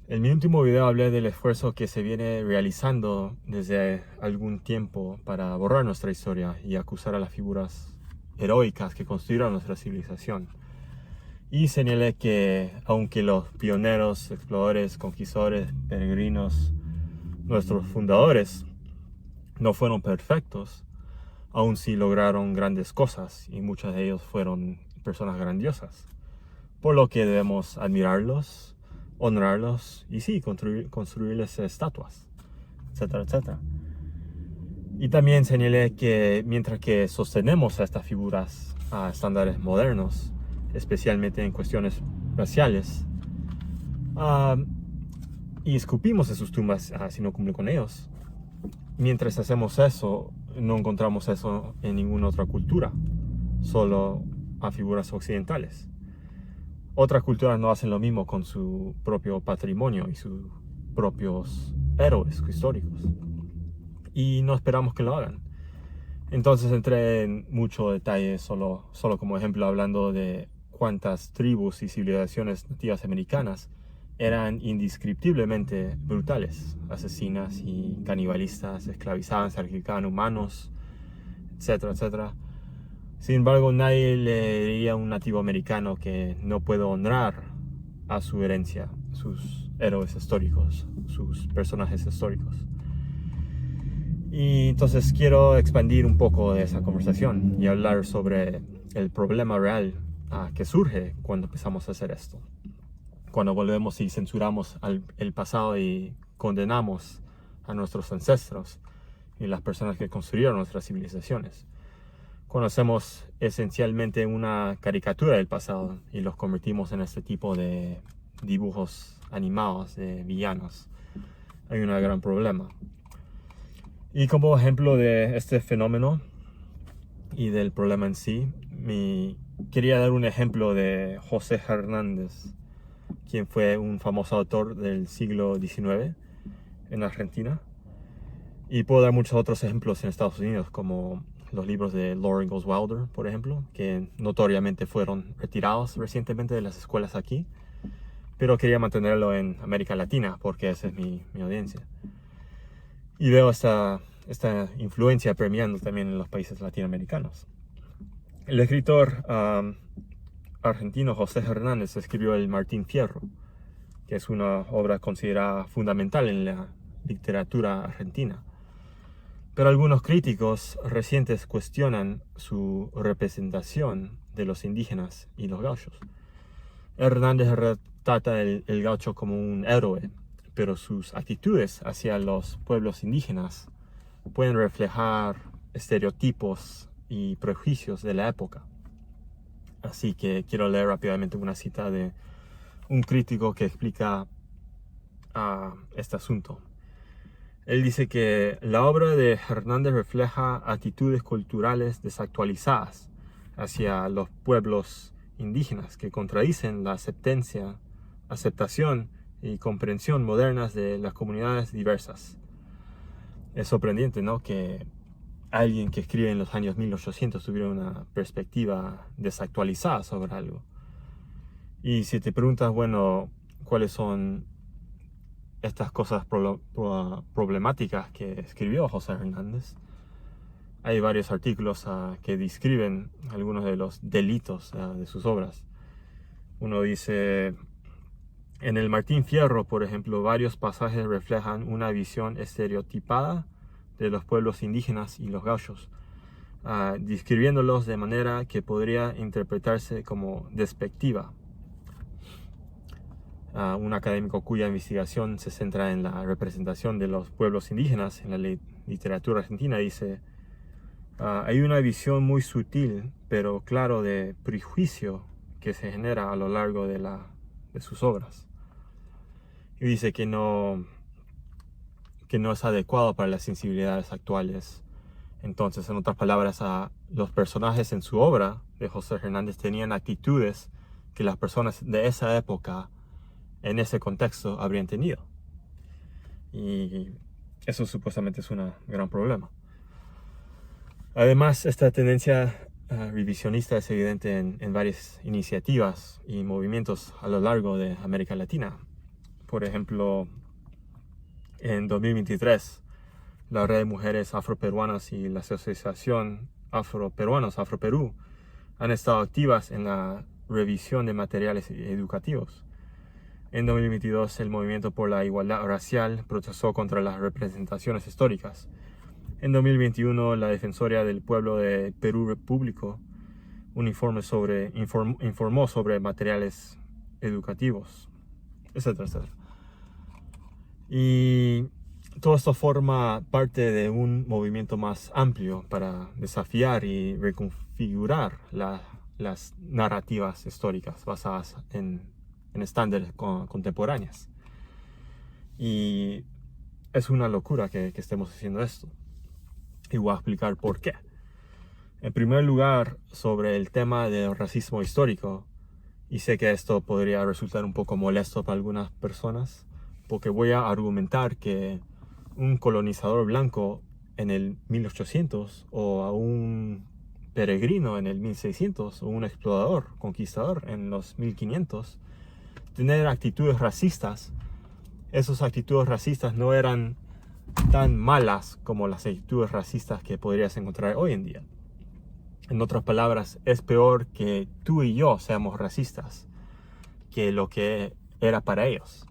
En mi último video hablé del esfuerzo que se viene realizando desde algún tiempo para borrar nuestra historia y acusar a las figuras heroicas que construyeron nuestra civilización. Y señalé que aunque los pioneros, exploradores, conquistadores, peregrinos, nuestros fundadores, no fueron perfectos, aún sí lograron grandes cosas y muchos de ellos fueron personas grandiosas. Por lo que debemos admirarlos, honrarlos y sí, construirles estatuas, etcétera, etcétera. Y también señalé que mientras que sostenemos a estas figuras a estándares modernos, especialmente en cuestiones raciales, y escupimos en sus tumbas si no cumplen con ellos, mientras hacemos eso, no encontramos eso en ninguna otra cultura, solo a figuras occidentales. Otras culturas no hacen lo mismo con su propio patrimonio y sus propios héroes históricos. Y no esperamos que lo hagan. Entonces entré en mucho detalle, solo como ejemplo, hablando de cuántas tribus y civilizaciones nativas americanas eran indescriptiblemente brutales, asesinas y canibalistas, esclavizaban, sacrificaban humanos, etcétera, etcétera. Sin embargo, nadie le diría a un nativo americano que no puede honrar a su herencia, sus héroes históricos, sus personajes históricos. Y entonces quiero expandir un poco de esa conversación y hablar sobre el problema real que surge cuando empezamos a hacer esto. Cuando volvemos y censuramos el pasado y condenamos a nuestros ancestros y las personas que construyeron nuestras civilizaciones. Conocemos esencialmente una caricatura del pasado y los convertimos en este tipo de dibujos animados de villanos. Hay un gran problema. Y como ejemplo de este fenómeno y del problema en sí, quería dar un ejemplo de José Hernández, quien fue un famoso autor del siglo XIX en Argentina. Y puedo dar muchos otros ejemplos en Estados Unidos, como los libros de Laura Ingalls Wilder, por ejemplo, que notoriamente fueron retirados recientemente de las escuelas aquí, pero quería mantenerlo en América Latina porque esa es mi audiencia. Y veo esta influencia permeando también en los países latinoamericanos. El escritor argentino José Hernández escribió El Martín Fierro, que es una obra considerada fundamental en la literatura argentina. Pero algunos críticos recientes cuestionan su representación de los indígenas y los gauchos. Hernández retrata el gaucho como un héroe, pero sus actitudes hacia los pueblos indígenas pueden reflejar estereotipos y prejuicios de la época. Así que quiero leer rápidamente una cita de un crítico que explica este asunto. Él dice que la obra de Hernández refleja actitudes culturales desactualizadas hacia los pueblos indígenas que contradicen la aceptación y comprensión modernas de las comunidades diversas. Es sorprendente, ¿no?, que alguien que escribe en los años 1800 tuviera una perspectiva desactualizada sobre algo. Y si te preguntas, bueno, ¿cuáles son estas cosas problemáticas que escribió José Hernández? Hay varios artículos que describen algunos de los delitos de sus obras. Uno dice: en el Martín Fierro, por ejemplo, varios pasajes reflejan una visión estereotipada de los pueblos indígenas y los gauchos, describiéndolos de manera que podría interpretarse como despectiva. Un académico cuya investigación se centra en la representación de los pueblos indígenas en la literatura argentina dice: hay una visión muy sutil pero claro de prejuicio que se genera a lo largo de sus obras. Y dice que no es adecuado para las sensibilidades actuales. Entonces, en otras palabras, los personajes en su obra de José Hernández tenían actitudes que las personas de esa época, en ese contexto, habrían tenido. Y eso supuestamente es un gran problema. Además, esta tendencia revisionista es evidente en varias iniciativas y movimientos a lo largo de América Latina. Por ejemplo, en 2023, la Red de Mujeres Afroperuanas y la Asociación Afroperuanos Afroperú han estado activas en la revisión de materiales educativos. En 2022, el Movimiento por la Igualdad Racial protestó contra las representaciones históricas. En 2021, la Defensoría del Pueblo de Perú Repúblico informó sobre materiales educativos, etcétera, etcétera. Y todo esto forma parte de un movimiento más amplio para desafiar y reconfigurar las narrativas históricas basadas en estándares contemporáneos. Y es una locura que estemos haciendo esto. Y voy a explicar por qué. En primer lugar, sobre el tema del racismo histórico, y sé que esto podría resultar un poco molesto para algunas personas, porque voy a argumentar que un colonizador blanco en el 1800 o a un peregrino en el 1600 o un explorador, conquistador en los 1500, tener actitudes racistas, esas actitudes racistas no eran tan malas como las actitudes racistas que podrías encontrar hoy en día. En otras palabras, es peor que tú y yo seamos racistas que lo que era para ellos.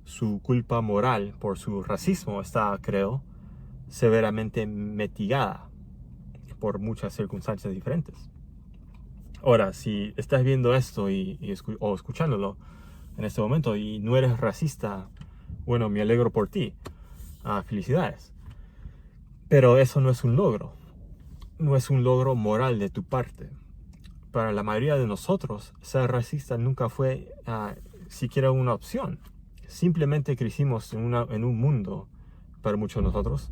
Su culpa moral por su racismo está, creo, severamente mitigada por muchas circunstancias diferentes. Ahora, si estás viendo esto o escuchándolo en este momento y no eres racista, bueno, me alegro por ti. Felicidades. Pero eso no es un logro. No es un logro moral de tu parte. Para la mayoría de nosotros, ser racista nunca fue siquiera una opción. Simplemente crecimos en un mundo, para muchos de nosotros,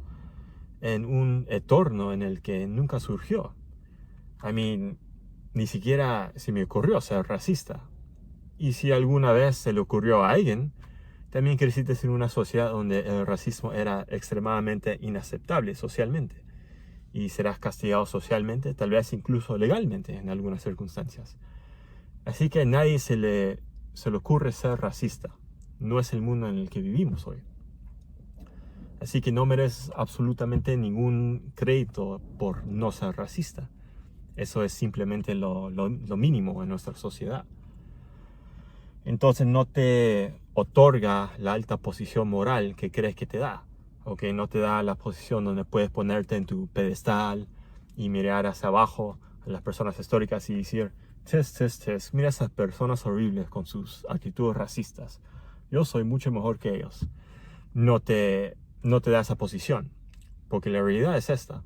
en un entorno en el que nunca surgió. Ni siquiera se me ocurrió ser racista. Y si alguna vez se le ocurrió a alguien, también creciste en una sociedad donde el racismo era extremadamente inaceptable socialmente. Y serás castigado socialmente, tal vez incluso legalmente en algunas circunstancias. Así que a nadie se le ocurre ser racista. No es el mundo en el que vivimos hoy. Así que no mereces absolutamente ningún crédito por no ser racista. Eso es simplemente lo mínimo en nuestra sociedad. Entonces no te otorga la alta posición moral que crees que te da. ¿Okay? No te da la posición donde puedes ponerte en tu pedestal y mirar hacia abajo a las personas históricas y decir, mira esas personas horribles con sus actitudes racistas. Yo soy mucho mejor que ellos. No te da esa posición. Porque la realidad es esta.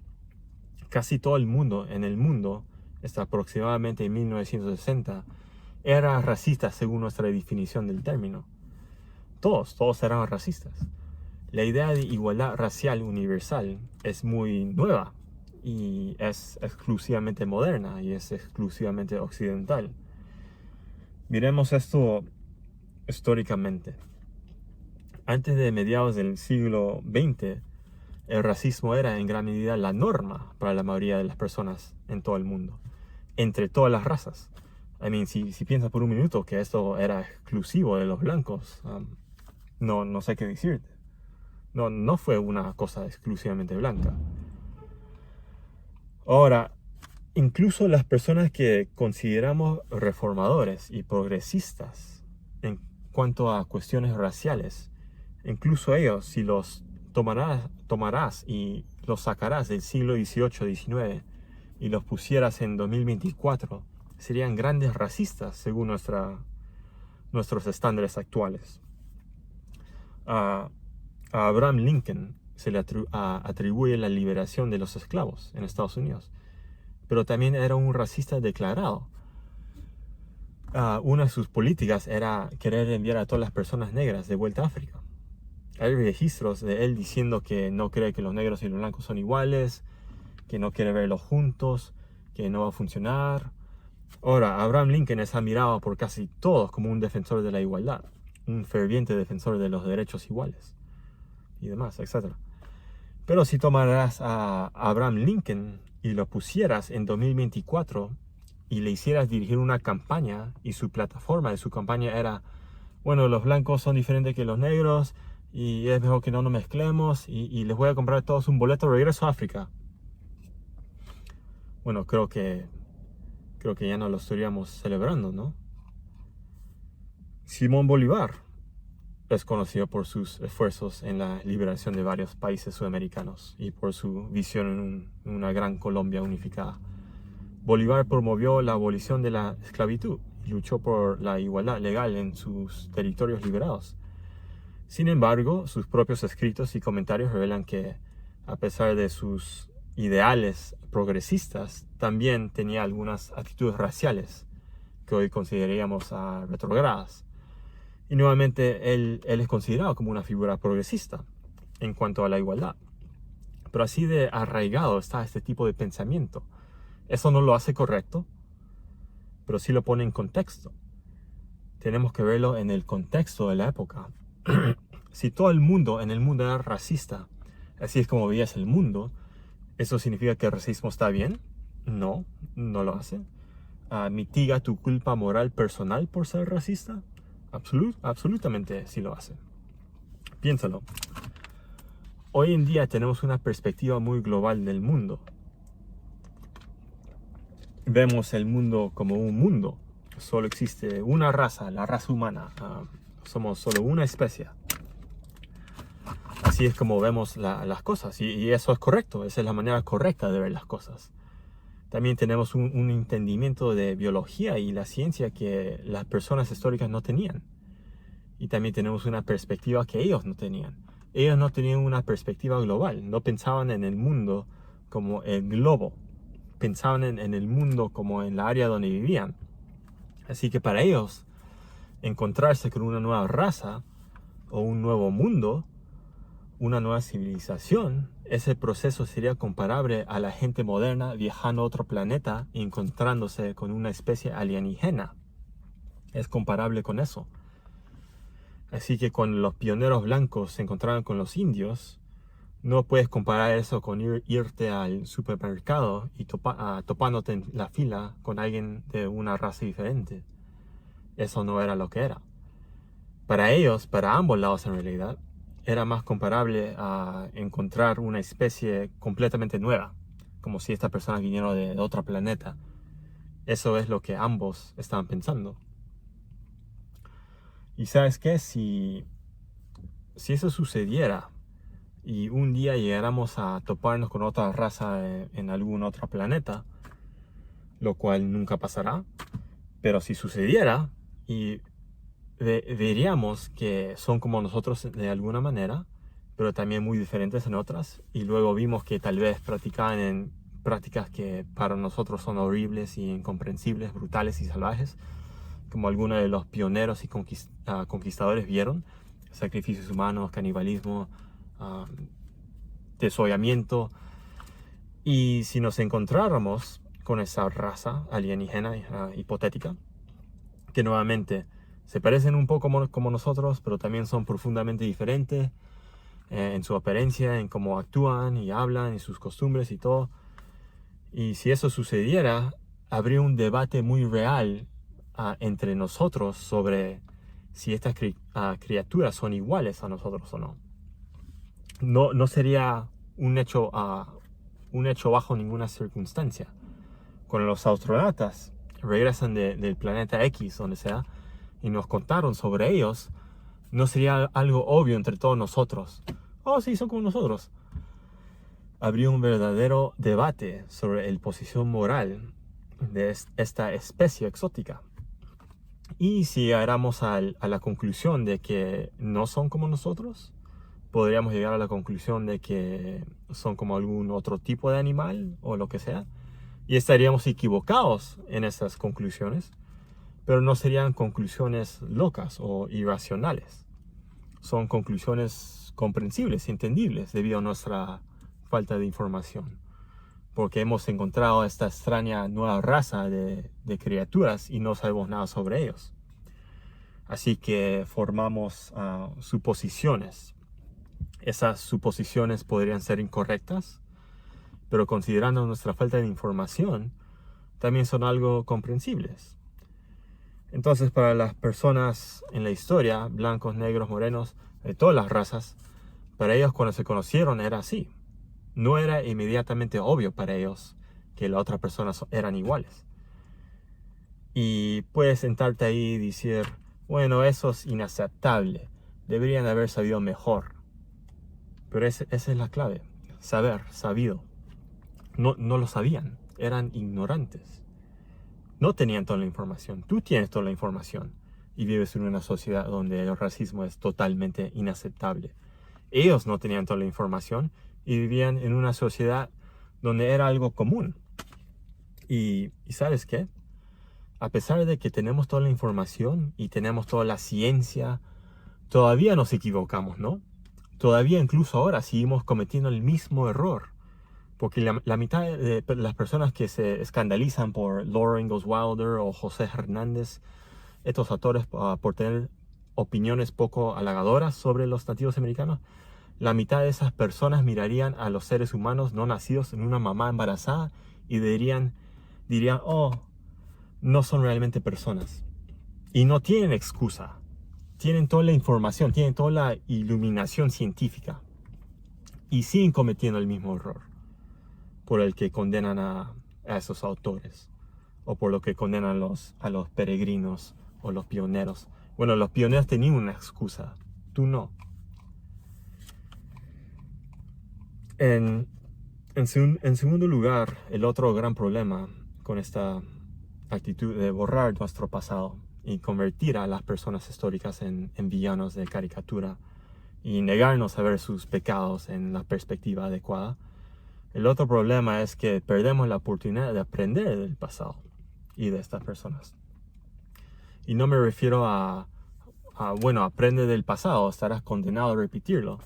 Casi todo el mundo en el mundo, hasta aproximadamente en 1960, era racista según nuestra definición del término. Todos eran racistas. La idea de igualdad racial universal es muy nueva y es exclusivamente moderna y es exclusivamente occidental. Miremos esto históricamente. Antes de mediados del siglo XX, el racismo era en gran medida la norma para la mayoría de las personas en todo el mundo, entre todas las razas. Si piensas por un minuto que esto era exclusivo de los blancos, no sé qué decirte. No fue una cosa exclusivamente blanca. Ahora, incluso las personas que consideramos reformadores y progresistas en cuanto a cuestiones raciales, incluso ellos, si los tomarás y los sacarás del siglo XVIII, XIX y los pusieras en 2024, serían grandes racistas según nuestros estándares actuales. A Abraham Lincoln se le atribuye la liberación de los esclavos en Estados Unidos, pero también era un racista declarado. Una de sus políticas era querer enviar a todas las personas negras de vuelta a África. Hay registros de él diciendo que no cree que los negros y los blancos son iguales, que no quiere verlos juntos, que no va a funcionar. Ahora, Abraham Lincoln es admirado por casi todos como un defensor de la igualdad, un ferviente defensor de los derechos iguales y demás, etc. Pero si tomaras a Abraham Lincoln y lo pusieras en 2024 y le hicieras dirigir una campaña y su plataforma de su campaña era bueno, los blancos son diferentes que los negros y es mejor que no nos mezclemos y les voy a comprar a todos un boleto de regreso a África. Bueno, creo que ya no lo estaríamos celebrando, ¿no? Simón Bolívar es conocido por sus esfuerzos en la liberación de varios países sudamericanos y por su visión en una gran Colombia unificada. Bolívar promovió la abolición de la esclavitud y luchó por la igualdad legal en sus territorios liberados. Sin embargo, sus propios escritos y comentarios revelan que, a pesar de sus ideales progresistas, también tenía algunas actitudes raciales que hoy consideraríamos retrógradas. Y nuevamente él es considerado como una figura progresista en cuanto a la igualdad. Pero así de arraigado está este tipo de pensamiento. Eso no lo hace correcto, pero sí lo pone en contexto. Tenemos que verlo en el contexto de la época. Si todo el mundo en el mundo era racista, así es como veías el mundo, ¿eso significa que el racismo está bien? No, no lo hace. ¿Mitiga tu culpa moral personal por ser racista? Absolutamente sí lo hace. Piénsalo. Hoy en día tenemos una perspectiva muy global del mundo. Vemos el mundo como un mundo. Solo existe una raza, la raza humana. Somos solo una especie. Así es como vemos las cosas. Y eso es correcto. Esa es la manera correcta de ver las cosas. También tenemos un entendimiento de biología y la ciencia que las personas históricas no tenían. Y también tenemos una perspectiva que ellos no tenían. Ellos no tenían una perspectiva global. No pensaban en el mundo como el globo. Pensaban en el mundo como en la área donde vivían. Así que para ellos, encontrarse con una nueva raza o un nuevo mundo, una nueva civilización, ese proceso sería comparable a la gente moderna viajando a otro planeta y encontrándose con una especie alienígena. Es comparable con eso. Así que cuando los pioneros blancos se encontraron con los indios, no puedes comparar eso con irte al supermercado y topándote en la fila con alguien de una raza diferente. Eso no era lo que era. Para ellos, para ambos lados en realidad, era más comparable a encontrar una especie completamente nueva, como si esta persona viniera de otro planeta. Eso es lo que ambos estaban pensando. Y ¿sabes qué? Si eso sucediera y un día llegáramos a toparnos con otra raza en algún otro planeta, lo cual nunca pasará, pero si sucediera y veríamos que son como nosotros de alguna manera, pero también muy diferentes en otras, y luego vimos que tal vez practicaban en prácticas que para nosotros son horribles y incomprensibles, brutales y salvajes, como algunos de los pioneros y conquistadores vieron: sacrificios humanos, canibalismo, desollamiento. Y si nos encontráramos con esa raza alienígena hipotética, que nuevamente se parecen un poco como nosotros, pero también son profundamente diferentes en su apariencia, en cómo actúan y hablan, en sus costumbres y todo. Y si eso sucediera, habría un debate muy real entre nosotros sobre si estas criaturas son iguales a nosotros o no. No sería un hecho bajo ninguna circunstancia. Cuando los astronautas regresan del planeta X, donde sea, y nos contaron sobre ellos, no sería algo obvio entre todos nosotros. Oh, sí, son como nosotros. Habría un verdadero debate sobre la posición moral de esta especie exótica. Y si llegáramos a la conclusión de que no son como nosotros, podríamos llegar a la conclusión de que son como algún otro tipo de animal o lo que sea. Y estaríamos equivocados en esas conclusiones, pero no serían conclusiones locas o irracionales. Son conclusiones comprensibles, entendibles, debido a nuestra falta de información. Porque hemos encontrado esta extraña nueva raza de criaturas y no sabemos nada sobre ellos. Así que formamos suposiciones. Esas suposiciones podrían ser incorrectas, pero considerando nuestra falta de información, también son algo comprensibles. Entonces, para las personas en la historia, blancos, negros, morenos, de todas las razas, para ellos cuando se conocieron era así. No era inmediatamente obvio para ellos que las otras personas eran iguales. Y puedes sentarte ahí y decir, bueno, eso es inaceptable, deberían haber sabido mejor. Pero esa es la clave, saber, sabido. No lo sabían, eran ignorantes. No tenían toda la información, tú tienes toda la información y vives en una sociedad donde el racismo es totalmente inaceptable. Ellos no tenían toda la información y vivían en una sociedad donde era algo común. Y ¿sabes qué? A pesar de que tenemos toda la información y tenemos toda la ciencia, todavía nos equivocamos, ¿no? Todavía incluso ahora seguimos cometiendo el mismo error. Porque la mitad de las personas que se escandalizan por Laura Ingalls Wilder o José Hernández, estos actores por tener opiniones poco halagadoras sobre los nativos americanos, la mitad de esas personas mirarían a los seres humanos no nacidos en una mamá embarazada y dirían, oh, no son realmente personas. Y no tienen excusa. Tienen toda la información, tienen toda la iluminación científica. Y siguen cometiendo el mismo error por el que condenan a esos autores. O por lo que condenan a los peregrinos o los pioneros. Bueno, los pioneros tenían una excusa. Tú no. En segundo lugar, el otro gran problema con esta actitud de borrar nuestro pasado y convertir a las personas históricas en villanos de caricatura y negarnos a ver sus pecados en la perspectiva adecuada. El otro problema es que perdemos la oportunidad de aprender del pasado y de estas personas. Y no me refiero bueno, aprende del pasado, estarás condenado a repetirlo.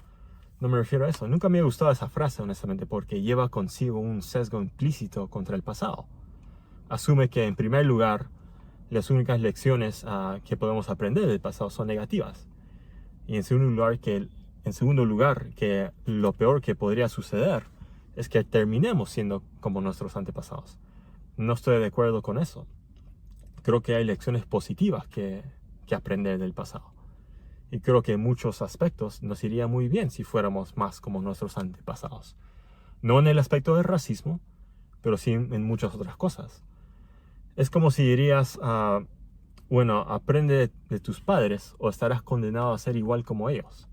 No me refiero a eso. Nunca me ha gustado esa frase, honestamente, porque lleva consigo un sesgo implícito contra el pasado. Asume que, en primer lugar, las únicas lecciones que podemos aprender del pasado son negativas. Y en segundo lugar, que lo peor que podría suceder es que terminemos siendo como nuestros antepasados. No estoy de acuerdo con eso. Creo que hay lecciones positivas que aprender del pasado. Y creo que en muchos aspectos nos iría muy bien si fuéramos más como nuestros antepasados. No en el aspecto del racismo, pero sí en muchas otras cosas. Es como si dirías, bueno, aprende de tus padres o estarás condenado a ser igual como ellos.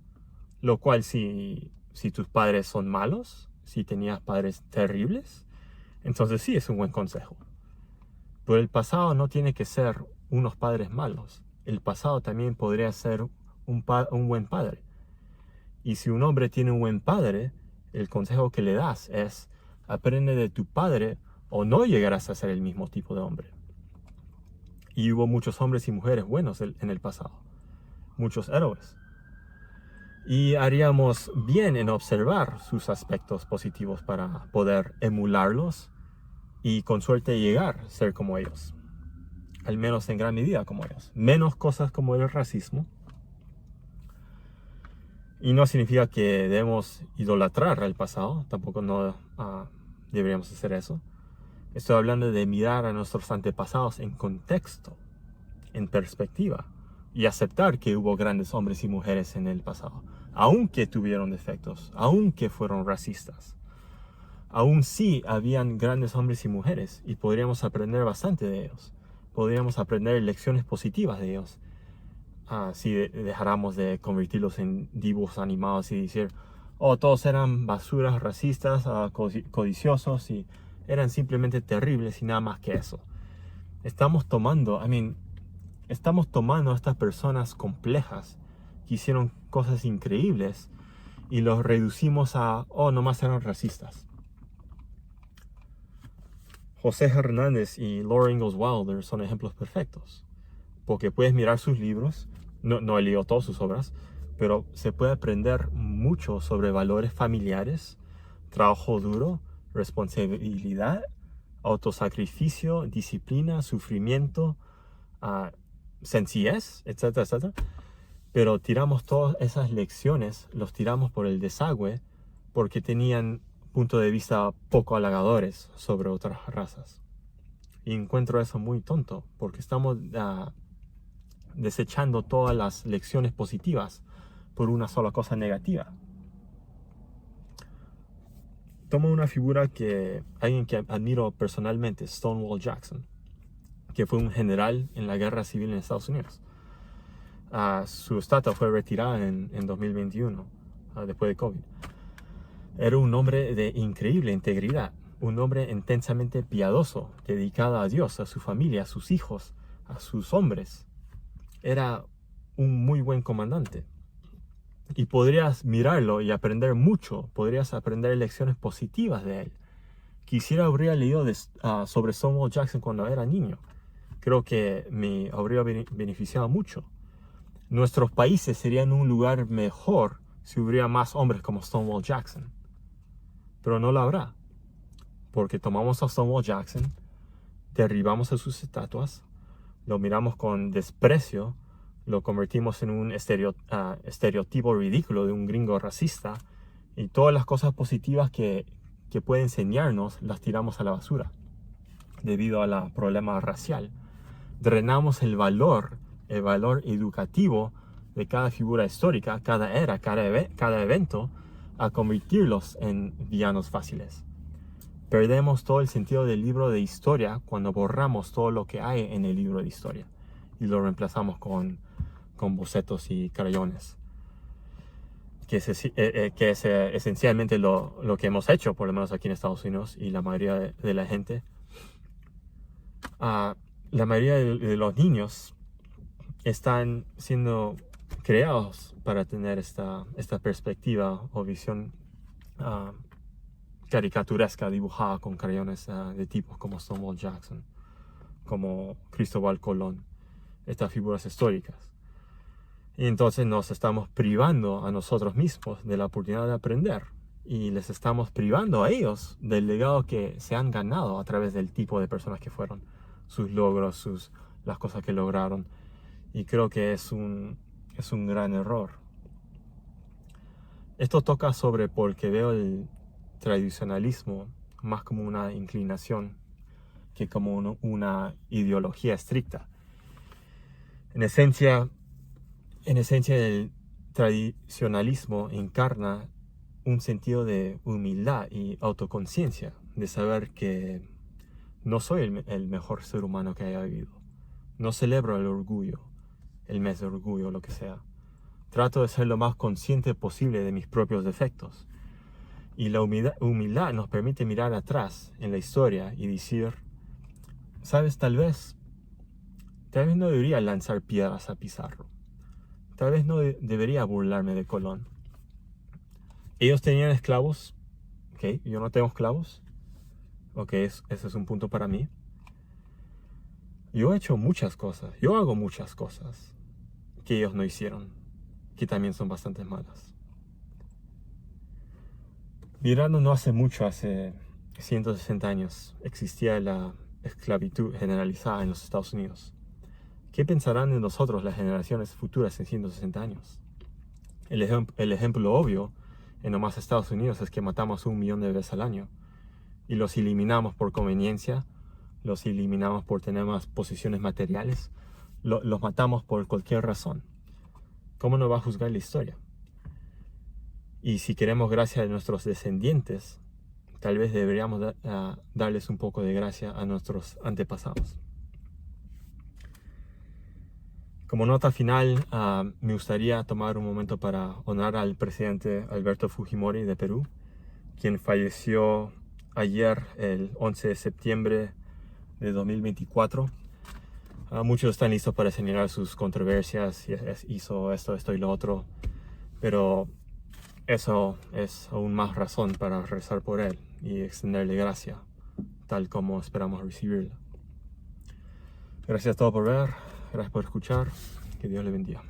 Lo cual si tus padres son malos, si tenías padres terribles, entonces sí es un buen consejo. Pero el pasado no tiene que ser unos padres malos. El pasado también podría ser un buen padre. Y si un hombre tiene un buen padre, el consejo que le das es aprende de tu padre o no llegarás a ser el mismo tipo de hombre. Y hubo muchos hombres y mujeres buenos en el pasado. Muchos héroes. Y haríamos bien en observar sus aspectos positivos para poder emularlos y con suerte llegar a ser como ellos. Al menos en gran medida como ellos. Menos cosas como el racismo. Y no significa que debemos idolatrar al pasado. Tampoco no deberíamos hacer eso. Estoy hablando de mirar a nuestros antepasados en contexto, en perspectiva. Y aceptar que hubo grandes hombres y mujeres en el pasado. Aunque tuvieron defectos. Aunque fueron racistas. Aún sí habían grandes hombres y mujeres. Y podríamos aprender bastante de ellos. Podríamos aprender lecciones positivas de ellos. Si dejáramos de convertirlos en dibujos animados y decir, oh, todos eran basuras, racistas, codiciosos y eran simplemente terribles y nada más que eso. Estamos tomando a estas personas complejas que hicieron cosas increíbles y los reducimos a, oh, nomás eran racistas. José Hernández y Laura Ingalls Wilder son ejemplos perfectos, porque puedes mirar sus libros. No he leído todas sus obras, pero se puede aprender mucho sobre valores familiares, trabajo duro, responsabilidad, autosacrificio, disciplina, sufrimiento, sencillez, etcétera, etcétera. Pero tiramos todas esas lecciones, los tiramos por el desagüe porque tenían puntos de vista poco halagadores sobre otras razas. Y encuentro eso muy tonto, porque estamos desechando todas las lecciones positivas por una sola cosa negativa. Toma una figura alguien que admiro personalmente, Stonewall Jackson, que fue un general en la guerra civil en Estados Unidos. Su estatua fue retirada en 2021, después de COVID. Era un hombre de increíble integridad, un hombre intensamente piadoso, dedicado a Dios, a su familia, a sus hijos, a sus hombres. Era un muy buen comandante. Y podrías mirarlo y aprender mucho, podrías aprender lecciones positivas de él. Quisiera habría leído sobre Stonewall Jackson cuando era niño. Creo que me habría beneficiado mucho. Nuestros países serían un lugar mejor si hubiera más hombres como Stonewall Jackson. Pero no lo habrá, porque tomamos a Stonewall Jackson, derribamos a sus estatuas, lo miramos con desprecio, lo convertimos en un estereotipo ridículo de un gringo racista, y todas las cosas positivas que puede enseñarnos las tiramos a la basura debido al problema racial. Drenamos el valor educativo de cada figura histórica, cada era, cada evento, a convertirlos en villanos fáciles. Perdemos todo el sentido del libro de historia cuando borramos todo lo que hay en el libro de historia y lo reemplazamos con bocetos y crayones, que es esencialmente lo que hemos hecho, por lo menos aquí en Estados Unidos, y la mayoría de la gente. La mayoría de los niños están siendo creados para tener esta perspectiva o visión caricaturesca dibujada con crayones de tipos como Stonewall Jackson, como Cristóbal Colón, estas figuras históricas. Y entonces nos estamos privando a nosotros mismos de la oportunidad de aprender, y les estamos privando a ellos del legado que se han ganado a través del tipo de personas que fueron, sus logros, las cosas que lograron. Y creo que es un gran error. Esto toca sobre porque veo el tradicionalismo más como una inclinación que como una ideología estricta. En esencia, el tradicionalismo encarna un sentido de humildad y autoconciencia, de saber que no soy el mejor ser humano que haya vivido. No celebro el orgullo, el mes de orgullo, lo que sea. Trato de ser lo más consciente posible de mis propios defectos. Y la humildad nos permite mirar atrás en la historia y decir, ¿sabes? Tal vez no debería lanzar piedras a Pizarro. Tal vez no debería burlarme de Colón. Ellos tenían esclavos. Ok, yo no tengo esclavos. Ok, ese es un punto para mí. Yo he hecho muchas cosas. Yo hago muchas cosas que ellos no hicieron, que también son bastante malas. Mirando no hace mucho, hace 160 años, existía la esclavitud generalizada en los Estados Unidos. ¿Qué pensarán de nosotros las generaciones futuras en 160 años? El ejemplo obvio en nomás Estados Unidos es que matamos 1 millón de bebés al año y los eliminamos por conveniencia, los eliminamos por tener más posesiones materiales, los matamos por cualquier razón. ¿Cómo nos va a juzgar la historia? Y si queremos gracia de nuestros descendientes, tal vez deberíamos darles un poco de gracia a nuestros antepasados. Como nota final, me gustaría tomar un momento para honrar al presidente Alberto Fujimori de Perú, quien falleció ayer, el 11 de septiembre de 2024. Muchos están listos para señalar sus controversias, hizo esto y lo otro, pero eso es aún más razón para rezar por él y extenderle gracia, tal como esperamos recibirla. Gracias a todos por ver, gracias por escuchar, que Dios le bendiga.